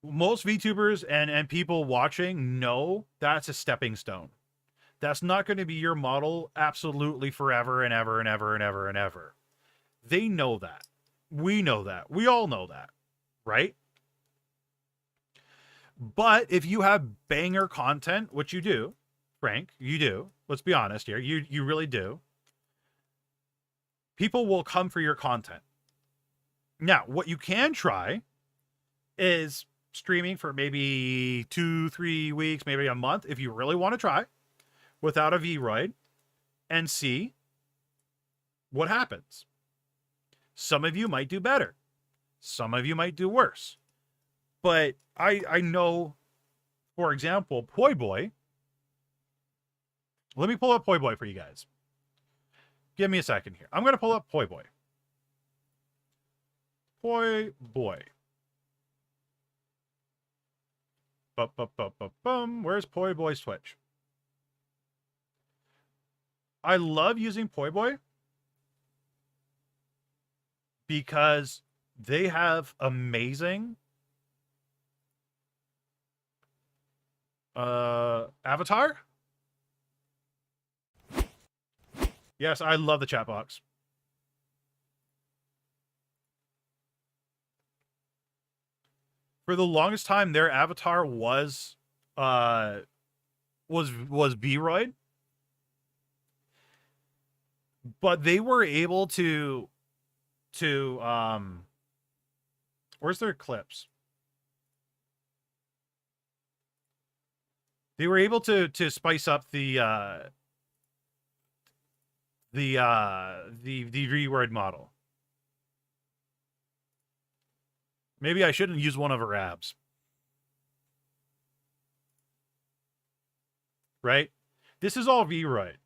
most VTubers and people watching know that's a stepping stone. That's not going to be your model absolutely forever and ever and ever and ever and ever. They know that. We know that. We all know that, right? But if you have banger content, which you do, Frank, you do. Let's be honest here. You really do. People will come for your content. Now, what you can try is streaming for maybe 2-3 weeks, maybe a month, if you really want to try, without a V-Roid, and see what happens. Some of you might do better. Some of you might do worse. But I know, for example, Poi Boy. Let me pull up Poi Boy for you guys. Give me a second here. I'm going to pull up Poi Boy. Poi Boy. Where's Poi Boy's Twitch? I love using Poi Boy because they have amazing avatar. Yes, I love the chat box. For the longest time, their avatar was B-Roid, but they were able to where's their clips? They were able to spice up the V-Word model. Maybe I shouldn't use one of her abs. Right? This is all V-Roid.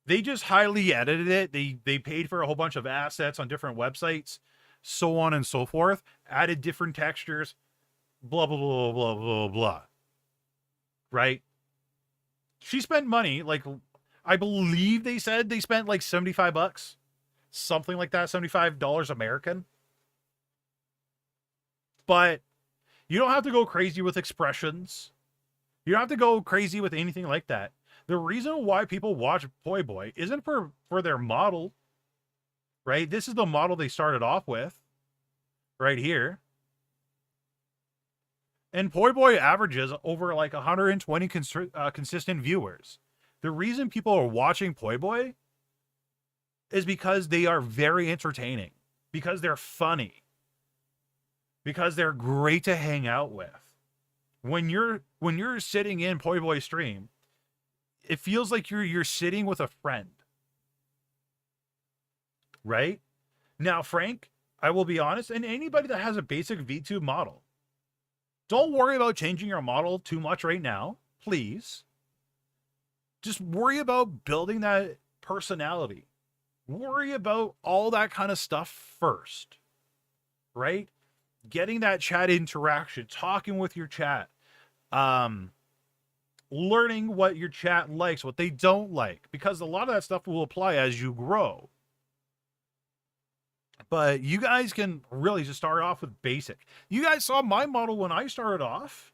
They just highly edited it. They paid for a whole bunch of assets on different websites, so on and so forth, added different textures, blah, blah, blah, blah, blah, blah. Right? She spent money, like, I believe they said they spent like $75. Something like that, $75 American. But you don't have to go crazy with expressions. You don't have to go crazy with anything like that. The reason why people watch Poi Boy isn't for their model, right? This is the model they started off with, right here. And Poi Boy averages over like 120 consistent viewers. The reason people are watching Poi Boy is because they are very entertaining, because they're funny, because they're great to hang out with. When you're sitting in Poi Boy stream, it feels like you're sitting with a friend. Right? Now, Frank, I will be honest, and anybody that has a basic VTube model, don't worry about changing your model too much right now, please. Just worry about building that personality. Worry about all that kind of stuff first, right? Getting that chat interaction, talking with your chat, learning what your chat likes, what they don't like, because a lot of that stuff will apply as you grow. But you guys can really just start off with basic. You guys saw my model when I started off,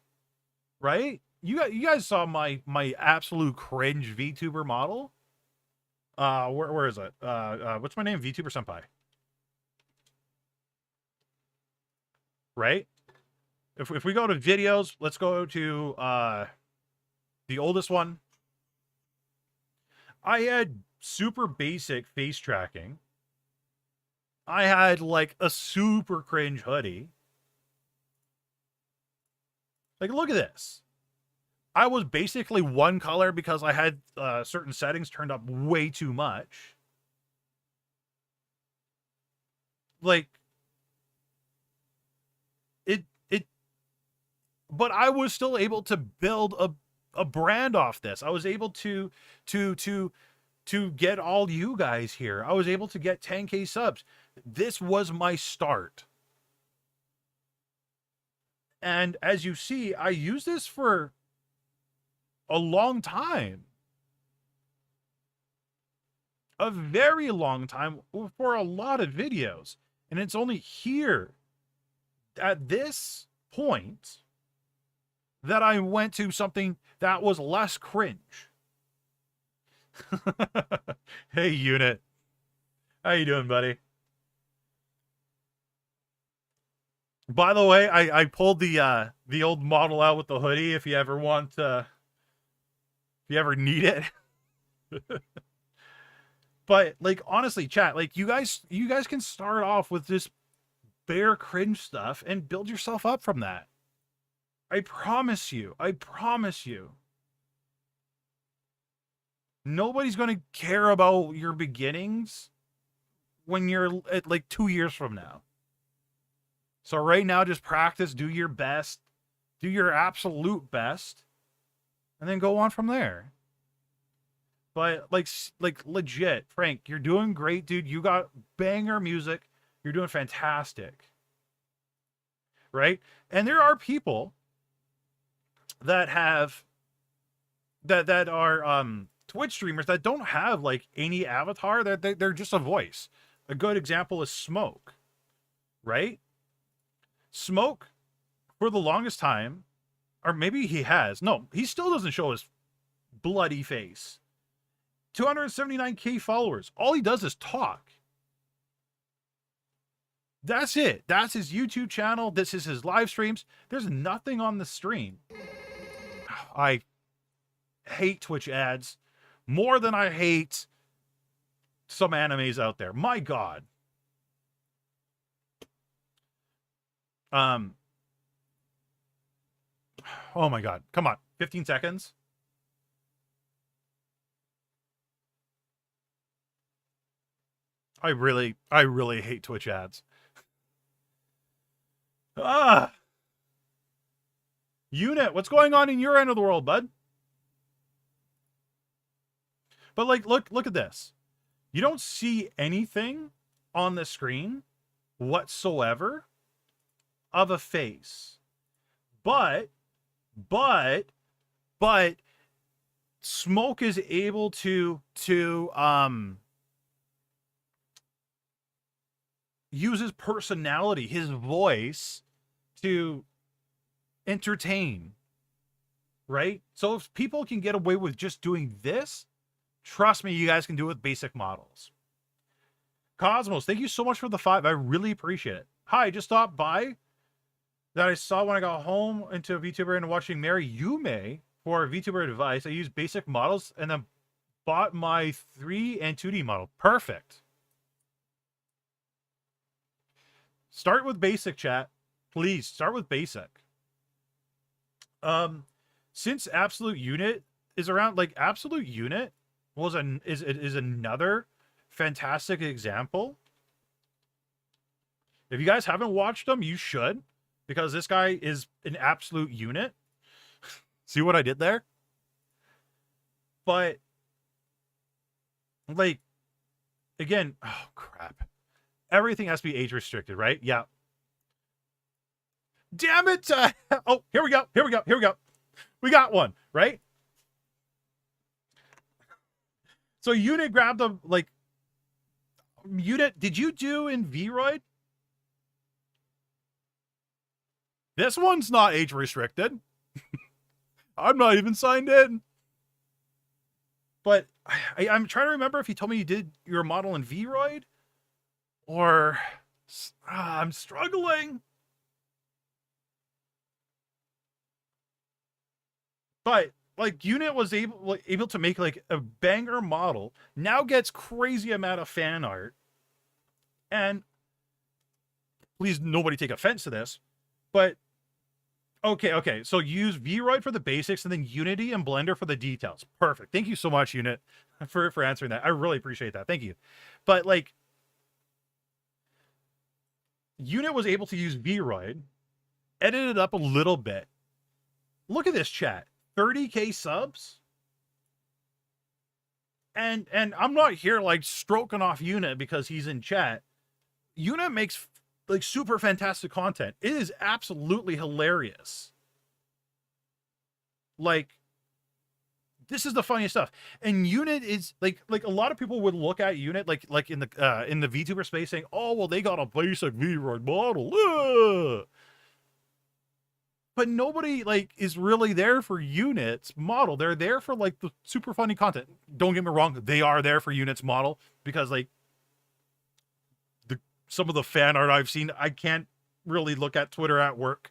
right? You guys saw my absolute cringe VTuber model. Where is it? What's my name? VTuber Senpai. Right? If we go to videos, let's go to the oldest one. I had super basic face tracking. I had like a super cringe hoodie. Like, look at this. I was basically one color because I had certain settings turned up way too much. Like, but I was still able to build a brand off this. I was able to get all you guys here. I was able to get 10K subs. This was my start. And as you see, I use this for a long time. A very long time for a lot of videos. And it's only here at this point that I went to something that was less cringe. Hey, Unit. How you doing, buddy? By the way, I pulled the old model out with the hoodie if you ever want if you ever need it. But like honestly, chat, like you guys can start off with this bare cringe stuff and build yourself up from that. I promise you. I promise you. Nobody's going to care about your beginnings when you're at like 2 years from now. So right now, just practice, do your best, do your absolute best, and then go on from there. But like legit, Frank, you're doing great, dude. You got banger music. You're doing fantastic. Right? And there are people that have that are Twitch streamers that don't have like any avatar. They're just a voice. A good example is Smoke, right? Smoke, for the longest time, or maybe he has. No, he still doesn't show his bloody face. 279K followers. All he does is talk. That's it. That's his YouTube channel. This is his live streams. There's nothing on the stream. I hate Twitch ads more than I hate some animes out there. My God. Oh my God. Come on. 15 seconds. I really hate Twitch ads. Unit, what's going on in your end of the world, bud? But like, look at this. You don't see anything on the screen whatsoever of a face. But Smoke is able to use his personality, his voice to entertain. Right? So if people can get away with just doing this, trust me, you guys can do it with basic models. Cosmos, thank you so much for the 5. I really appreciate it. Hi, just stopped by that I saw when I got home into VTuber and watching Mary Yume for VTuber advice. I used basic models and then bought my 3 and 2D model. Perfect. Start with basic, chat. Please, start with basic. Since Absolute Unit is around, like Absolute Unit is another fantastic example. If you guys haven't watched them, you should, because this guy is an absolute unit. See what I did there? But like, again, oh crap. Everything has to be age restricted, right? Yeah. Damn it. Oh, here we go. Here we go. Here we go. We got one, right? So Unit grabbed a, like, Unit, did you do in Vroid? This one's not age restricted. I'm not even signed in. But I'm trying to remember if you told me you did your model in Vroid. Or I'm struggling. But like Unit was able to make like a banger model, now gets crazy amount of fan art. And please nobody take offense to this, but okay. So use Vroid for the basics and then Unity and Blender for the details. Perfect. Thank you so much, Unit, for answering that. I really appreciate that. Thank you. But like, Unit was able to use Vroid, edit it up a little bit. Look at this chat. 30K subs. And I'm not here like stroking off Unit because he's in chat. Unit makes like super fantastic content. It is absolutely hilarious. Like, this is the funniest stuff. And Unit is like a lot of people would look at Unit like in the VTuber space saying, "Oh, well, they got a basic Vroid model." Ugh. but nobody like is really there for Unit's model. They're there for like the super funny content. Don't get me wrong, they are there for Unit's model because like some of the fan art I've seen, I can't really look at Twitter at work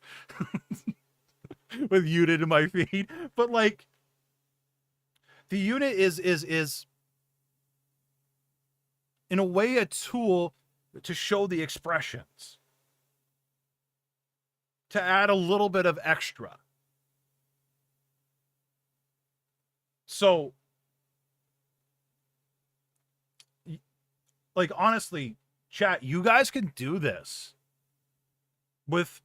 with Unit in my feed, but like the Unit is in a way a tool to show the expressions, to add a little bit of extra. So like honestly, chat, you guys can do this with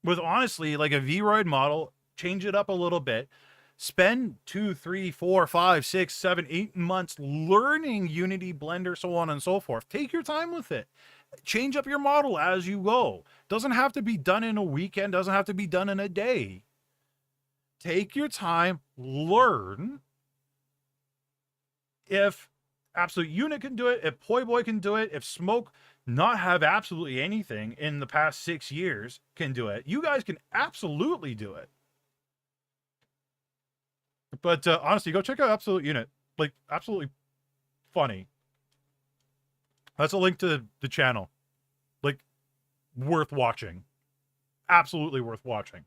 honestly like a Vroid model, change it up a little bit, spend 2, 3, 4, 5, 6, 7, 8 months learning Unity, Blender, so on and so forth. Take your time with it. Change up your model as you go. Doesn't have to be done in a weekend, doesn't have to be done in a day. Take your time, learn. If Absolute Unit can do it, if Poi Boy can do it, if Smoke not have absolutely anything in the past 6 years can do it, you guys can absolutely do it. But honestly, go check out Absolute Unit. Like, absolutely funny. That's a link to the channel. Like, worth watching. Absolutely worth watching.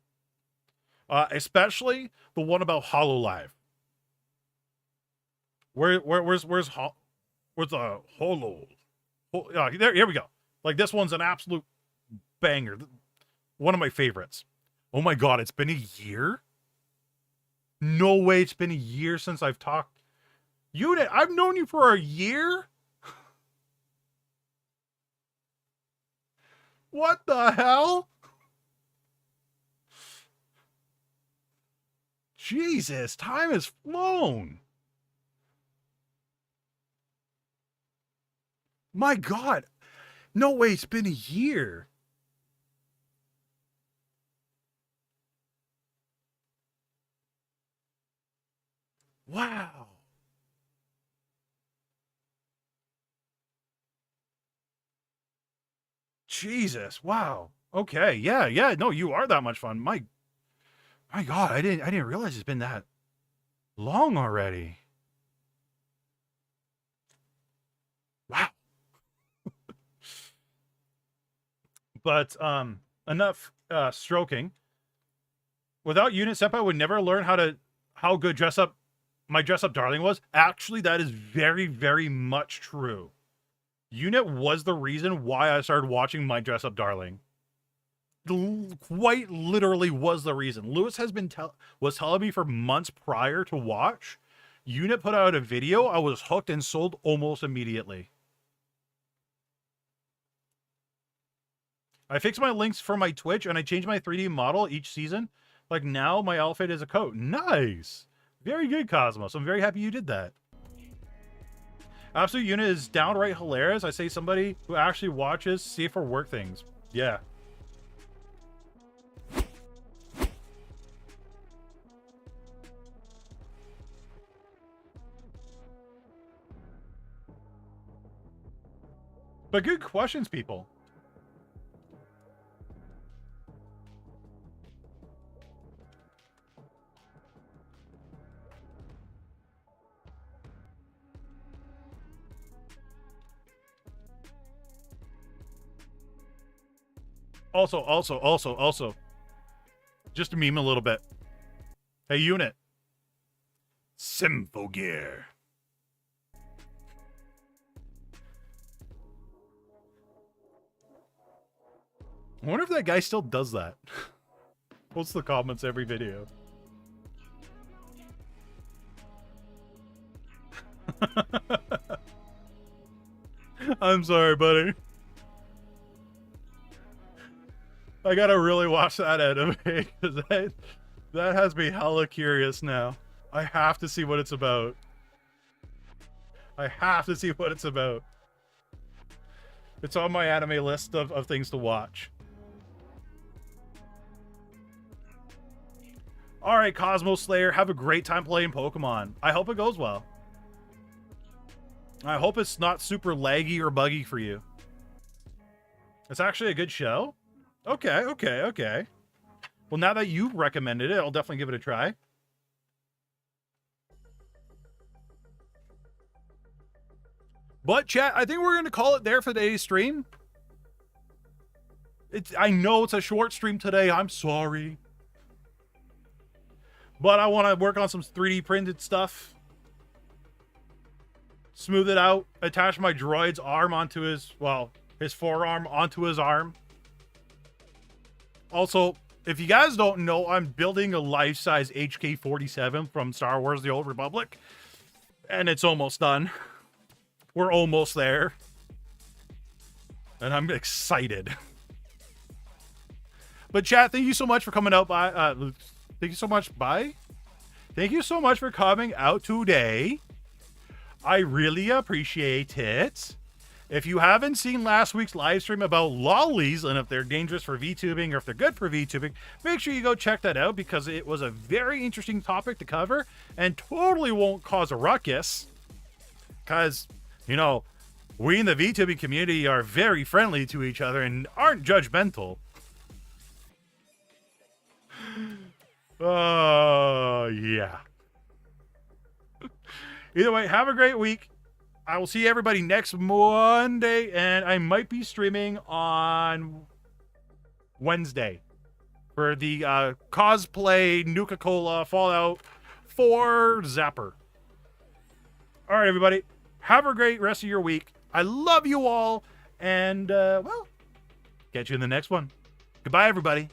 Especially the one about HoloLive. Where's the Holo? Here we go. Like, this one's an absolute banger. One of my favorites. Oh my god, it's been a year? No way, it's been a year since I've talked. Unit, I've known you for a year? What the hell? Jesus, time has flown. My god. No way, it's been a year. Wow. Jesus, wow. Okay, yeah, no, you are that much fun. My god, I didn't realize it's been that long already. Wow. But enough stroking. Without Unit, Senpai would never learn how good my dress up darling was. Actually, that is very, very much true. Unit was the reason why I started watching My Dress Up Darling. Quite literally was the reason. Lewis was telling me for months prior to watch. Unit put out a video. I was hooked and sold almost immediately. I fixed my links for my Twitch and I changed my 3D model each season. Like now my outfit is a coat. Nice. Very good, Cosmos. I'm very happy you did that. Absolute Unit is downright hilarious. I say somebody who actually watches safe for work things. Yeah. But good questions, people. Also, just to meme a little bit. Hey, Unit. Symphogear. I wonder if that guy still does that. Posts the comments every video. I'm sorry, buddy. I gotta really watch that anime because that has me hella curious now. I have to see what it's about. I have to see what it's about. It's on my anime list of things to watch. Alright, Cosmos Slayer, have a great time playing Pokemon. I hope it goes well. I hope it's not super laggy or buggy for you. It's actually a good show? Okay. Well, now that you've recommended it, I'll definitely give it a try. But chat, I think we're going to call it there for today's stream. I know it's a short stream today. I'm sorry. But I want to work on some 3D printed stuff. Smooth it out. Attach my droid's arm onto his forearm onto his arm. Also, if you guys don't know, I'm building a life-size HK-47 from Star Wars The Old Republic. And it's almost done. We're almost there. And I'm excited. But chat, thank you so much for coming out by thank you so much for coming out today. I really appreciate it. If you haven't seen last week's live stream about lollies and if they're dangerous for VTubing or if they're good for VTubing, make sure you go check that out because it was a very interesting topic to cover and totally won't cause a ruckus. Because, you know, we in the VTubing community are very friendly to each other and aren't judgmental. Oh, yeah. Either way, have a great week. I will see everybody next Monday, and I might be streaming on Wednesday for the cosplay Nuka-Cola Fallout 4 Zapper. All right, everybody. Have a great rest of your week. I love you all, and, well, catch you in the next one. Goodbye, everybody.